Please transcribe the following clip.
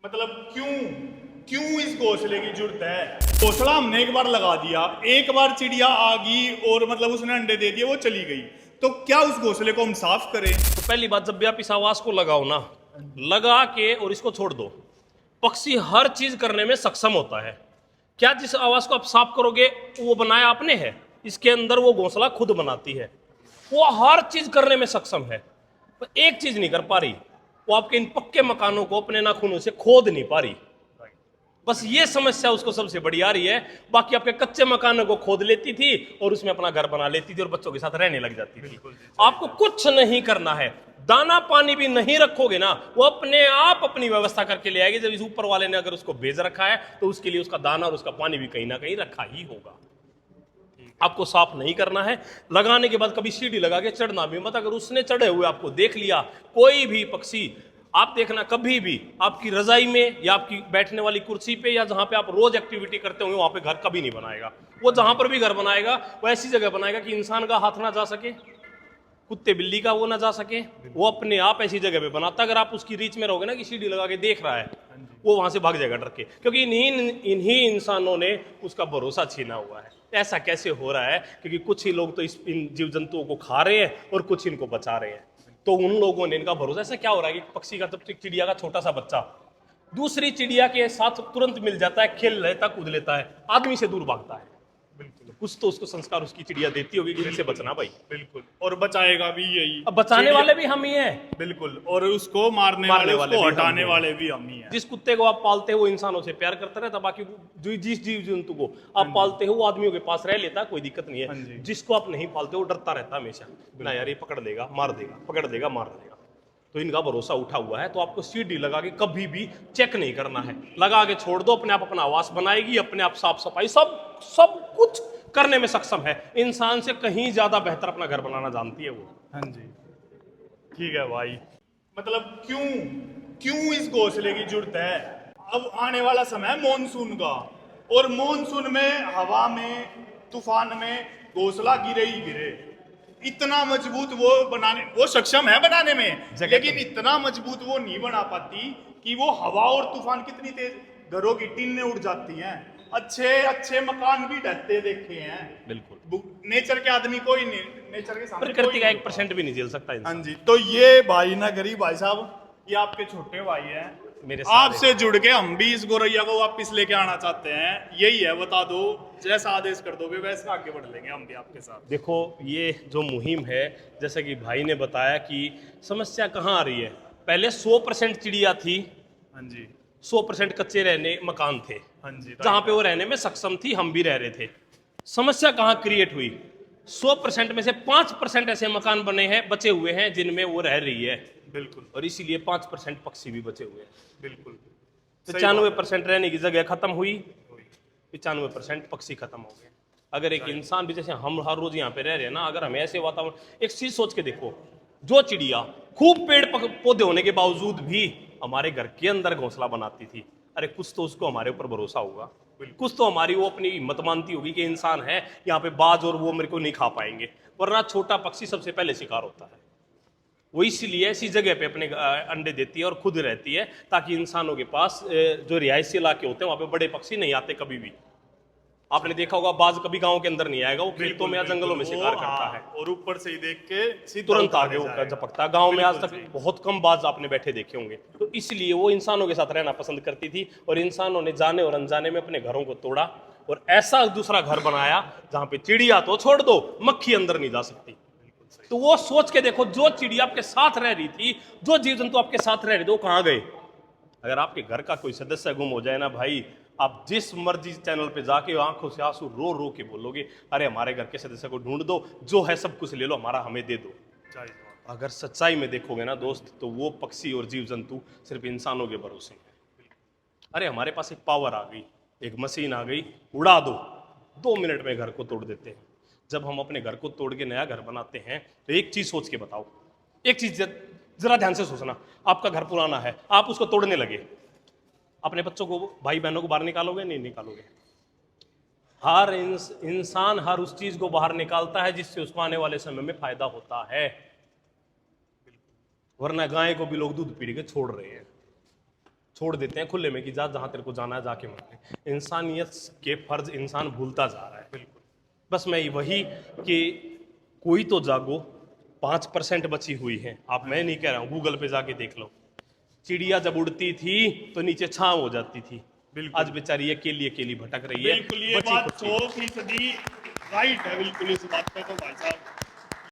मतलब क्यों क्यों इस घोंसले की जरूरत है? घोंसला हमने एक बार लगा दिया, एक बार चिड़िया आ गई और मतलब उसने अंडे दे दिए, वो चली गई, तो क्या उस घोंसले को हम साफ करें? तो पहली बात, जब भी आप इस आवाज को लगाओ ना, लगा के और इसको छोड़ दो, पक्षी हर चीज करने में सक्षम होता है। क्या जिस आवाज को आप साफ करोगे वो बनाया आपने है? इसके अंदर वो घोंसला खुद बनाती है, वो हर चीज करने में सक्षम है, पर एक चीज नहीं कर पा रही, वो आपके इन पक्के मकानों को अपने नाखूनों से खोद नहीं पा रही। बस ये समस्या उसको सबसे बड़ी आ रही है। बाकी आपके कच्चे मकानों को खोद लेती थी और उसमें अपना घर बना लेती थी और बच्चों के साथ रहने लग जाती थी। आपको कुछ नहीं करना है, दाना पानी भी नहीं रखोगे ना, वो अपने आप अपनी व्यवस्था करके ले आएगी। जब इस ऊपर वाले ने अगर उसको भेज रखा है तो उसके लिए उसका दाना और उसका पानी भी कहीं ना कहीं रखा ही होगा। आपको साफ नहीं करना है। लगाने के बाद कभी सीढ़ी लगा के चढ़ना भी मत। अगर उसने चढ़े हुए आपको देख लिया, कोई भी पक्षी, आप देखना कभी भी आपकी रजाई में या आपकी बैठने वाली कुर्सी पे या जहां पे आप रोज एक्टिविटी करते होंगे वहां पे घर कभी नहीं बनाएगा। वो जहां पर भी घर बनाएगा वो ऐसी जगह बनाएगा कि इंसान का हाथ ना जा सके, कुत्ते बिल्ली का वो ना जा सके, वो अपने आप ऐसी जगह पे बनाता। अगर आप उसकी रीच में रहोगे ना कि सीढ़ी लगा के देख रहा है, वो वहां से भाग जाएगा डर के, क्योंकि इन्हीं इंसानों ने उसका भरोसा छीना हुआ है। ऐसा कैसे हो रहा है? क्योंकि कुछ ही लोग तो इन जीव जंतुओं को खा रहे हैं और कुछ इनको बचा रहे हैं, तो उन लोगों ने इनका भरोसा। ऐसा क्या हो रहा है कि पक्षी का, जब चिड़िया का छोटा सा बच्चा दूसरी चिड़िया के साथ तुरंत मिल जाता है, खेल लेता, कूद लेता है, आदमी से दूर भागता है। बिल्कुल, कुछ तो उसको संस्कार उसकी चिड़िया देती होगी कि इनसे बचना भाई। बिल्कुल, और बचाएगा भी यही। अब बचाने वाले भी हम ही हैं। बिल्कुल, और उसको मारने वाले उसको हटाने वाले भी हम ही हैं। जिस कुत्ते को आप पालते हो वो इंसानों से प्यार करता रहता, बाकी जिस जीव जंतु को आप पालते हो वो आदमियों के पास रह लेता, कोई दिक्कत नहीं है। जिसको आप नहीं पालते वो डरता रहता हमेशा, ना यार ये पकड़ लेगा मार देगा, पकड़ लेगा मार देगा। तो इनका भरोसा उठा हुआ है। तो आपको सीढ़ी लगा के कभी भी चेक नहीं करना है, लगा के छोड़ दो, अपने आप अपना आवास बनाएगी, अपने आप साफ सफाई सब कुछ करने में सक्षम है। इंसान से कहीं ज्यादा बेहतर अपना घर बनाना जानती है वो। हाँ जी, ठीक है भाई। मतलब क्यों क्यों इस घोंसले की जरूरत है? अब आने वाला समय है मानसून का, और मानसून में हवा में तूफान में घोंसला गिरे ही गिरे। इतना मजबूत वो बनाने, वो सक्षम है बनाने में, लेकिन इतना मजबूत वो नहीं बना पाती कि वो हवा और तूफान कितनी तेज घरों की टीनें उड़ जाती हैं, अच्छे अच्छे मकान भी ढहते देखे हैं। बिल्कुल, नेचर के आदमी कोई नहीं, नेचर के सामने प्रकृति का 1% भी नहीं झेल सकता इंसान। हाँ जी, तो ये भाई ना गरीब भाई साहब, ये आपके छोटे भाई हैं, मेरे आपसे जुड़ के हम भी इस गोरैया को वापस लेके आना चाहते हैं। यही है, बता दो, जैसा आदेश कर दोगे वैसे आगे बढ़ लेंगे हम भी आपके साथ। देखो, ये जो मुहिम है, जैसे कि भाई ने बताया कि समस्या कहाँ आ रही है। पहले 100% चिड़िया थी, हाँ जी, 100% कच्चे रहने मकान थे, हाँ जी, जहां पे वो रहने में सक्षम थी, हम भी रह रहे थे। समस्या कहाँ क्रिएट हुई? 100% में से 5% ऐसे मकान बने हैं, बचे हुए हैं, जिनमें वो रह रही है। बिल्कुल, और इसीलिए 5% पक्षी भी बचे हुए हैं। बिल्कुल, 95% रहने की जगह खत्म हुई, 95% पक्षी खत्म हो गए। अगर एक इंसान भी, जैसे हम हर रोज यहाँ पे रह रहे हैं ना, अगर हमें ऐसे वातावरण, एक चीज सोच के देखो, जो चिड़िया खूब पेड़ पौधे होने के बावजूद भी हमारे घर के अंदर घोंसला बनाती थी, अरे कुछ तो उसको हमारे ऊपर भरोसा होगा, कुछ तो हमारी वो अपनी हिम्मत मानती होगी कि इंसान है यहाँ पे, बाज और वो मेरे को नहीं खा पाएंगे। वरना छोटा पक्षी सबसे पहले शिकार होता है। वो इसलिए ऐसी जगह पे अपने अंडे देती है और खुद रहती है, ताकि इंसानों के पास जो रिहायशी इलाके होते हैं वहां पे बड़े पक्षी नहीं आते कभी भी। आपने देखा होगा, बाज कभी गांव के अंदर नहीं आएगा, वो खेतों में या जंगलों में शिकार करता है, और ऊपर से ही देख के तुरंत आगे वो झपकता है। गांव में आज तक बहुत कम बाज आपने बैठे देखे होंगे। तो इसलिए वो इंसानों के साथ रहना पसंद करती थी, और इंसानों ने जाने और अनजाने में अपने घरों को तोड़ा और ऐसा दूसरा घर बनाया जहां पे चिड़िया तो छोड़ दो, मक्खी अंदर नहीं जा सकती। तो वो सोच के देखो, जो चिड़िया आपके साथ रह रही थी, जो जीव जंतु आपके साथ रह रहे थे, वो कहाँ गए? अगर आपके घर का कोई सदस्य गुम हो जाए ना भाई, आप जिस मर्जी चैनल पे जाके आंखों से आंसू रो रो के बोलोगे, अरे हमारे घर के सदस्य को ढूंढ दो, जो है सब कुछ ले लो, हमारा हमें दे दो। अगर सच्चाई में देखोगे ना दोस्त, तो वो पक्षी और जीव जंतु सिर्फ इंसानों के भरोसे हैं। अरे हमारे पास एक पावर आ गई, एक मशीन आ गई, उड़ा दो, 2 मिनट में घर को तोड़ देते हैं। जब हम अपने घर को तोड़ के नया घर बनाते हैं तो एक चीज सोच के बताओ, एक चीज जरा ध्यान से सोचना, आपका घर पुराना है, आप उसको तोड़ने लगे, अपने बच्चों को, भाई बहनों को बाहर निकालोगे? नहीं निकालोगे। हर इंसान हर उस चीज को बाहर निकालता है जिससे उसको आने वाले समय में फायदा होता है, वरना गाय को भी लोग दूध पी के छोड़ रहे हैं। छोड़ देते हैं खुले में कि जा जहाँ तेरे को जाना है जाके मर ले। इंसानियत के फर्ज इंसान भूलता जा रहा है। बिल्कुल, बस मैं वही कि कोई तो जागो, 5% बची हुई है। आप, मैं नहीं कह रहा हूँ, गूगल पे जाके देख लो, चिड़िया जब उड़ती थी तो नीचे छांव हो जाती थी, बिल्कुल। आज बेचारी अकेली अकेली भटक रही है। बिल्कुल, ये बची बात खुची। 100% राइट है। बिल्कुल, इस बात पे तो भाई साहब